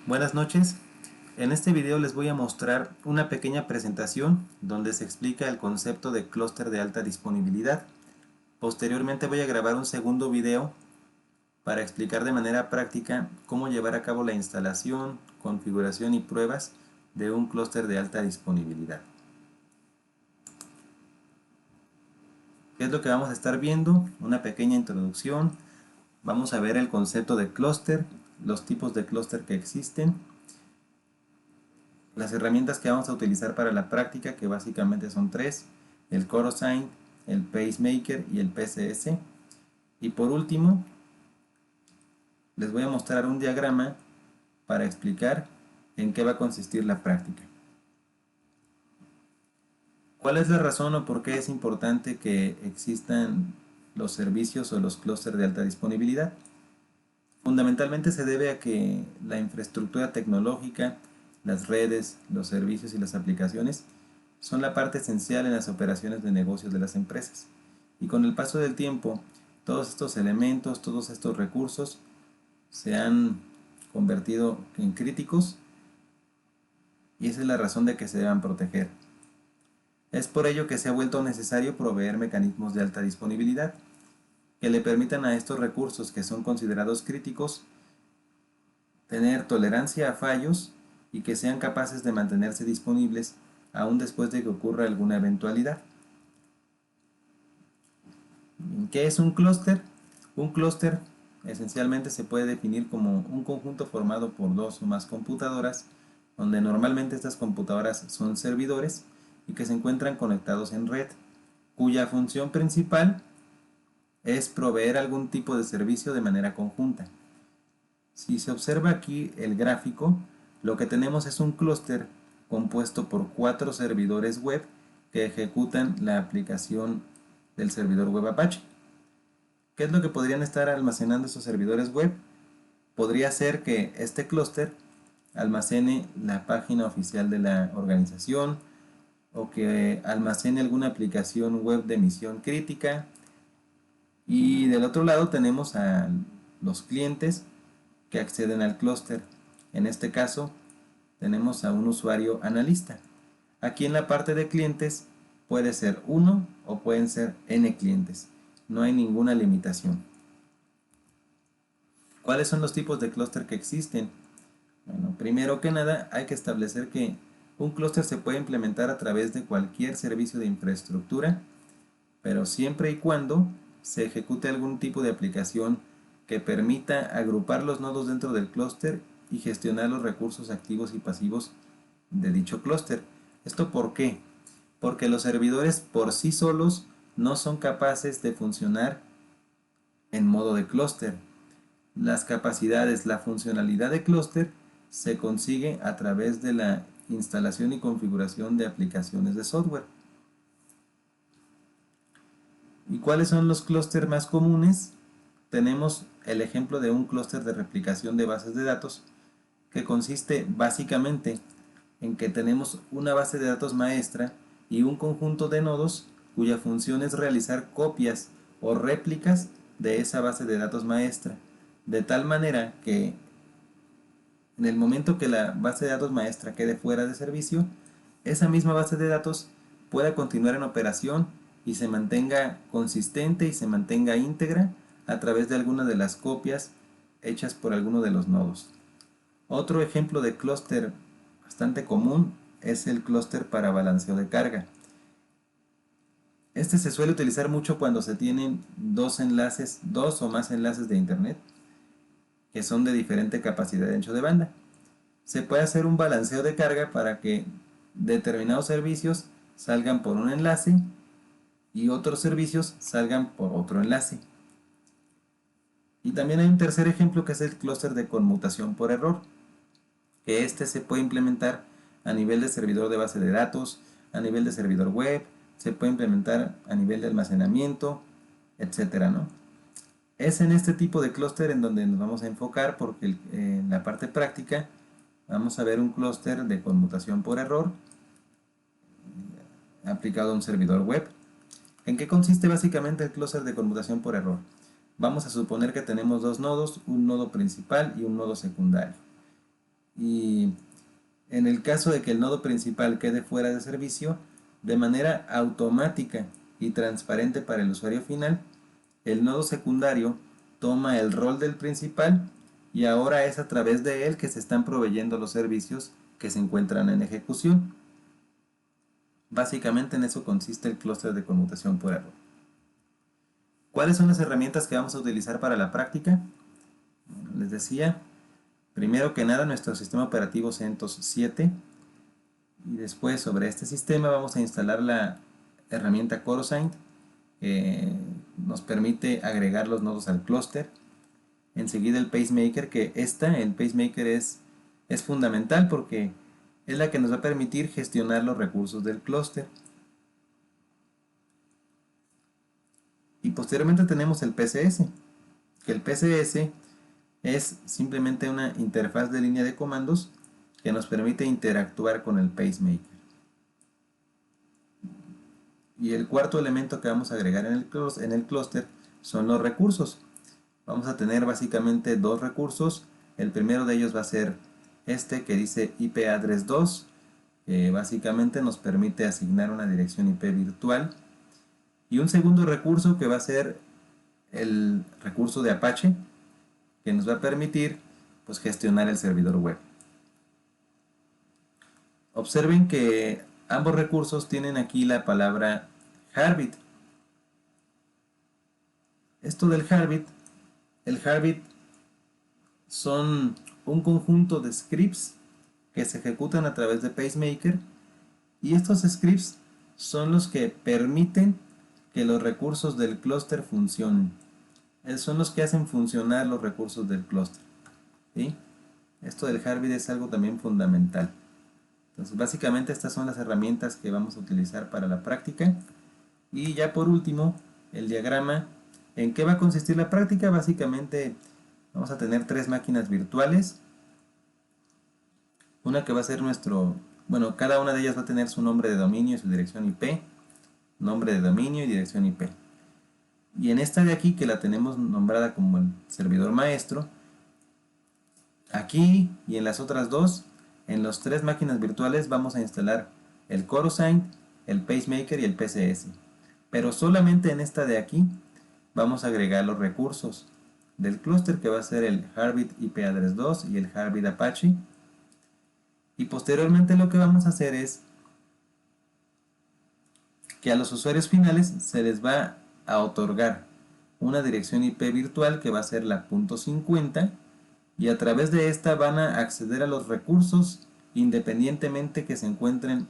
Buenas noches. En este video les voy a mostrar una pequeña presentación donde se explica el concepto de clúster de alta disponibilidad. Posteriormente voy a grabar un segundo video para explicar de manera práctica cómo llevar a cabo la instalación, configuración y pruebas de un clúster de alta disponibilidad. ¿Qué es lo que vamos a estar viendo? Una pequeña introducción. Vamos a ver el concepto de clúster, los tipos de clúster que existen, las herramientas que vamos a utilizar para la práctica, que básicamente son tres: el CoroSign, el PaceMaker y el PCS. Y por último, les voy a mostrar un diagrama para explicar en qué va a consistir la práctica. ¿Cuál es la razón o por qué es importante que existan los servicios o los clústeres de alta disponibilidad? Fundamentalmente se debe a que la infraestructura tecnológica, las redes, los servicios y las aplicaciones son la parte esencial en las operaciones de negocios de las empresas. Y con el paso del tiempo, todos estos elementos, todos estos recursos se han convertido en críticos y esa es la razón de que se deban proteger. Es por ello que se ha vuelto necesario proveer mecanismos de alta disponibilidad que le permitan a estos recursos que son considerados críticos tener tolerancia a fallos y que sean capaces de mantenerse disponibles aún después de que ocurra alguna eventualidad. ¿Qué es un clúster? Un clúster esencialmente se puede definir como un conjunto formado por dos o más computadoras, donde normalmente estas computadoras son servidores y que se encuentran conectados en red, cuya función principal es proveer algún tipo de servicio de manera conjunta. Si se observa aquí el gráfico, lo que tenemos es un clúster compuesto por 4 servidores web que ejecutan la aplicación del servidor web Apache. ¿Qué es lo que podrían estar almacenando esos servidores web? Podría ser que este clúster almacene la página oficial de la organización o que almacene alguna aplicación web de misión crítica. Y del otro lado tenemos a los clientes que acceden al clúster. En este caso tenemos a un usuario analista. Aquí en la parte de clientes puede ser uno o pueden ser n clientes. No hay ninguna limitación. ¿Cuáles son los tipos de clúster que existen? Bueno, primero que nada hay que establecer que un clúster se puede implementar a través de cualquier servicio de infraestructura, pero siempre y cuando se ejecute algún tipo de aplicación que permita agrupar los nodos dentro del clúster y gestionar los recursos activos y pasivos de dicho clúster. ¿Esto por qué? Porque los servidores por sí solos no son capaces de funcionar en modo de clúster. Las capacidades, la funcionalidad de clúster se consigue a través de la instalación y configuración de aplicaciones de software. ¿Y cuáles son los clústeres más comunes? Tenemos el ejemplo de un clúster de replicación de bases de datos que consiste básicamente en que tenemos una base de datos maestra y un conjunto de nodos cuya función es realizar copias o réplicas de esa base de datos maestra, de tal manera que en el momento que la base de datos maestra quede fuera de servicio, esa misma base de datos pueda continuar en operación y se mantenga consistente y se mantenga íntegra a través de alguna de las copias hechas por alguno de los nodos. Otro ejemplo de clúster bastante común es el clúster para balanceo de carga. Este se suele utilizar mucho cuando se tienen dos o más enlaces de internet que son de diferente capacidad de ancho de banda. Se puede hacer un balanceo de carga para que determinados servicios salgan por un enlace y otros servicios salgan por otro enlace. Y también hay un tercer ejemplo que es el clúster de conmutación por error, que este se puede implementar a nivel de servidor de base de datos, a nivel de servidor web, se puede implementar a nivel de almacenamiento, etcétera, ¿no? Es en este tipo de clúster en donde nos vamos a enfocar porque en la parte práctica vamos a ver un clúster de conmutación por error aplicado a un servidor web. ¿En qué consiste básicamente el clúster de conmutación por error? Vamos a suponer que tenemos dos nodos, un nodo principal y un nodo secundario. Y en el caso de que el nodo principal quede fuera de servicio, de manera automática y transparente para el usuario final, el nodo secundario toma el rol del principal y ahora es a través de él que se están proveyendo los servicios que se encuentran en ejecución. Básicamente en eso consiste el clúster de conmutación por error. ¿Cuáles son las herramientas que vamos a utilizar para la práctica? Bueno, les decía, primero que nada nuestro sistema operativo CentOS 7 y después sobre este sistema vamos a instalar la herramienta CoroSign que nos permite agregar los nodos al clúster. Enseguida el pacemaker, que el pacemaker es fundamental porque es la que nos va a permitir gestionar los recursos del clúster. Y posteriormente tenemos el PCS, que el PCS es simplemente una interfaz de línea de comandos que nos permite interactuar con el pacemaker. Y el cuarto elemento que vamos a agregar en el clúster son los recursos. Vamos a tener básicamente dos recursos. El primero de ellos va a ser este que dice IP address 2, que básicamente nos permite asignar una dirección IP virtual. Y un segundo recurso que va a ser el recurso de Apache, que nos va a permitir pues, gestionar el servidor web. Observen que ambos recursos tienen aquí la palabra Heartbeat. Esto del Heartbeat, el Heartbeat son un conjunto de scripts que se ejecutan a través de pacemaker y estos scripts son los que permiten que los recursos del clúster funcionen. Son los que hacen funcionar los recursos del clúster. ¿Sí? Esto del Heartbeat es algo también fundamental. Entonces, básicamente estas son las herramientas que vamos a utilizar para la práctica. Y ya por último, el diagrama. ¿En qué va a consistir la práctica? Básicamente vamos a tener tres máquinas virtuales. Una que va a ser cada una de ellas va a tener su nombre de dominio y su dirección IP. Nombre de dominio y dirección IP. Y en esta de aquí, que la tenemos nombrada como el servidor maestro, aquí y en las otras dos, en las tres máquinas virtuales vamos a instalar el CoroSign, el pacemaker y el PCS. Pero solamente en esta de aquí vamos a agregar los recursos del clúster, que va a ser el Heartbeat IP address 2 y el Heartbeat Apache. Y posteriormente lo que vamos a hacer es que a los usuarios finales se les va a otorgar una dirección IP virtual que va a ser la .50 y a través de esta van a acceder a los recursos independientemente que se encuentren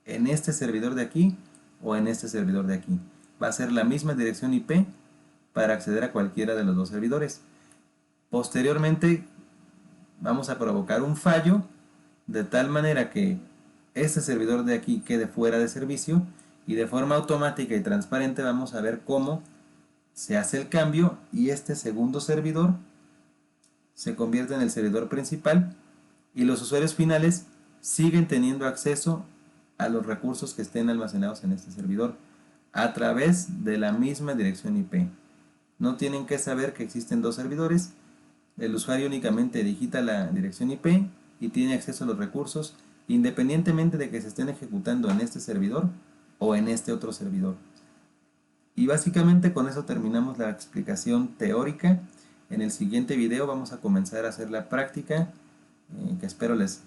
en este servidor de aquí o en este servidor de aquí. Va a ser la misma dirección IP para acceder a cualquiera de los dos servidores. Posteriormente vamos a provocar un fallo de tal manera que este servidor de aquí quede fuera de servicio y de forma automática y transparente vamos a ver cómo se hace el cambio y este segundo servidor se convierte en el servidor principal y los usuarios finales siguen teniendo acceso a los recursos que estén almacenados en este servidor a través de la misma dirección IP. No tienen que saber que existen dos servidores, el usuario únicamente digita la dirección IP y tiene acceso a los recursos independientemente de que se estén ejecutando en este servidor o en este otro servidor. Y básicamente con eso terminamos la explicación teórica. En el siguiente video vamos a comenzar a hacer la práctica, que espero les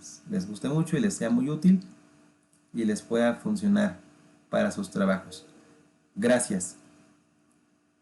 guste mucho y les sea muy útil y les pueda funcionar para sus trabajos. Gracias.